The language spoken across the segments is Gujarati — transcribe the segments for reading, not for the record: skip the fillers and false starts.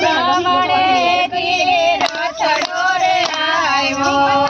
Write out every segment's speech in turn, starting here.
ગામડેથી રથડો રે આવ્યો,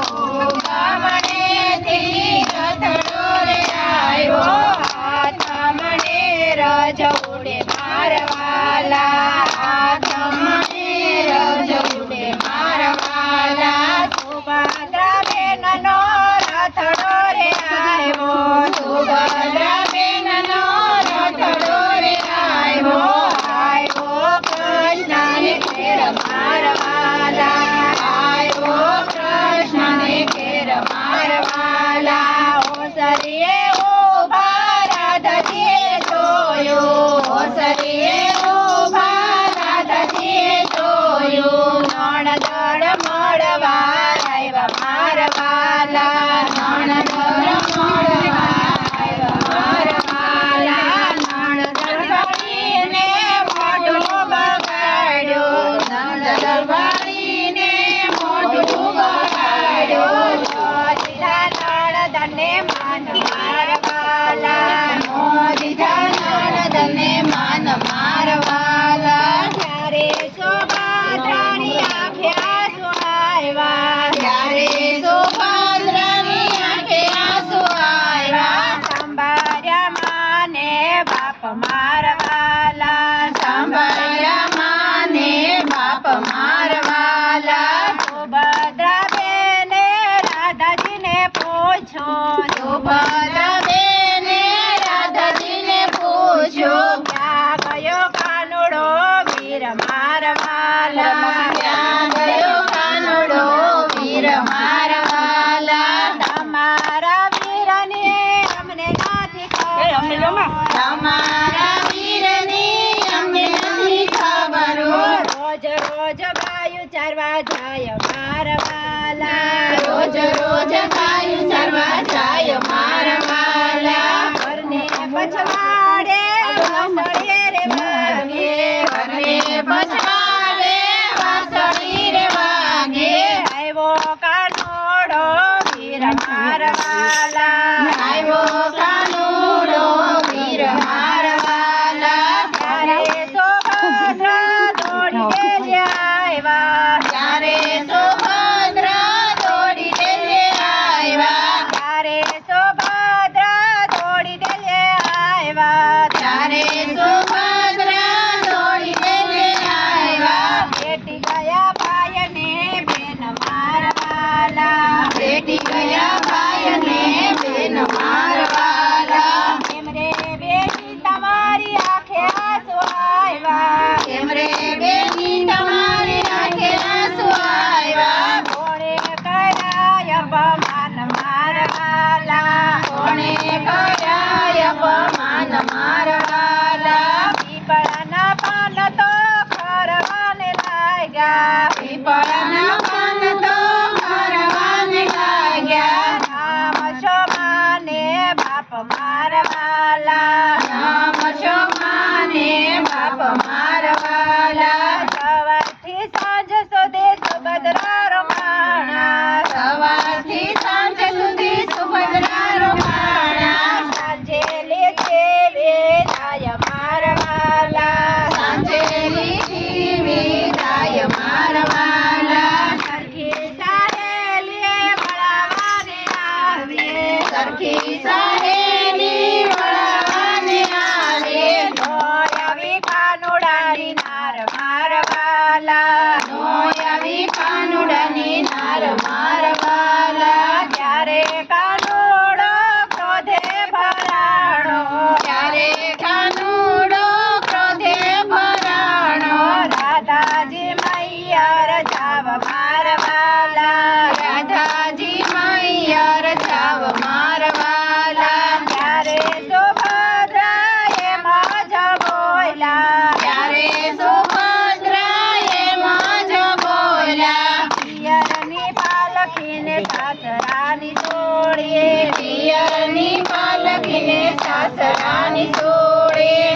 ગામડેથી રથડો રે આવ્યો, હાથમને રજઉડે મારવાલા, હાથમને રજઉડે મારવાલા, સુભદ્રાબેનનો રથડો રે આવ્યો, સુભદ્રાબેનનો રથડો રે આવ્યો, આવ્યો કૃષ્ણને ઘેર મારવાલા, આવ્યો કૃષ્ણને ઘેર મારવાલા, ઓસરીએ ઉભા રાધાજીએ જોયું, ઓસરીએ ઉભા રાધાજીએ જોયું, નણદળ મળવા આવ્યા મારવાલા, નણદળ મળવા આવ્યા મારવાલા, નણદળ વાળીને મોઢું બગાડ્યું, નણદળ વાળીને મોઢું બગાડ્યું, દીધા નણદને માન મારવાલા, દીધા નણદને માન મારવાલા, ત્યારે સુભદ્રાની આંખે આંસુ આવ્યા, ત્યારે સુભદ્રાની આંખે આંસુ આવ્યા, સંભાળ્યા માને બાપ મારવાલા, સંભાળ્યા માને બાપ મારવાલા, સુભદ્રાબેને રાધાજીને પૂછો, સુભદ્રાબેને રાધાજીને પૂછો, ક્યાં ગયો કાનુડો વીર મારવાલા, ક્યાં ગયો કાનુડો વીર મારવાલા, તમારા વીરની અમને નથી ખબર, તમારા વીરની અમને નથી ખબર, રોજ રોજ ગાયું ચરવા જાય મારવાલા, રોજ રોજ ગાયું ચરવા જાય મારવાલા, ઘરને પછવાડે વાસળીએ રે વાગે, ઘરને પછવાડે વાસળી રે વાગે, આવ્યો કાનુડો વીર મારવાલા, આવ્યો કાનુડો વીર મારવાલા, ત્યારે સુભદ્રા દોડી લે આવ્યા, ત્યારે સુભદ્રા દોડી લે આવ્યા, ત્યારે સુભદ્રા દોડી લે આવ્યા, ત્યારે સુભદ્રા દોડી લે આવ્યા, બેટી ગયા ભાઈને બેન મારવાલા, બેટી ગયા ભાઈને બેન મારવાલા, કેમ રે બેટી તમારી આંખે આંસુ આવ્યા, કેમ રે બેટી તમારી આંખે આંસુ આવ્યા, કોણે કર્યા અપમાન મારવાલા, કોણે કર્યા અપમાન મારવાલા, પીપળાના પાન તો ખરવાને લાગ્યા, પીપળાના પાન તો ખરવાને લાગ્યા, નામ છો માને બાપ મારવાલા, નામ છો માને બાપ મારવાલા, સવારથી સાંજ સુધી સુભદ્રા રમાણા, સવારથી સાંજ સુધી સુભદ્રા રમાણા, સાંજે લીધી વિદાય મારવાલા, સાંજે લીધી વિદાય મારવાલા, સરખી સાહેલી વળાવાને આવીએ, સરખી સાહેલી વળાવાને આવીએ, નોયાવી કાનુડાની નાર મારવાલા, નોયાવી કાનુડાની નાર મારવાલા, ત્યારે કાનુડો ક્રોધે ભરાણો, ત્યારે કાનુડો ક્રોધે ભરાણો, રાધાજી મૈયર જાવ મારવાલા, રાધાજી મૈયર જાવ મારવાલા, ત્યારે સુભદ્રાએ માં જ બોલ્યા, ત્યારે સુભદ્રાએ માં જ બોલ્યા, પિયરની પાલખીને સાસરાની છોડીએ, પિયરની પાલખીને સાસરાની છોડીએ,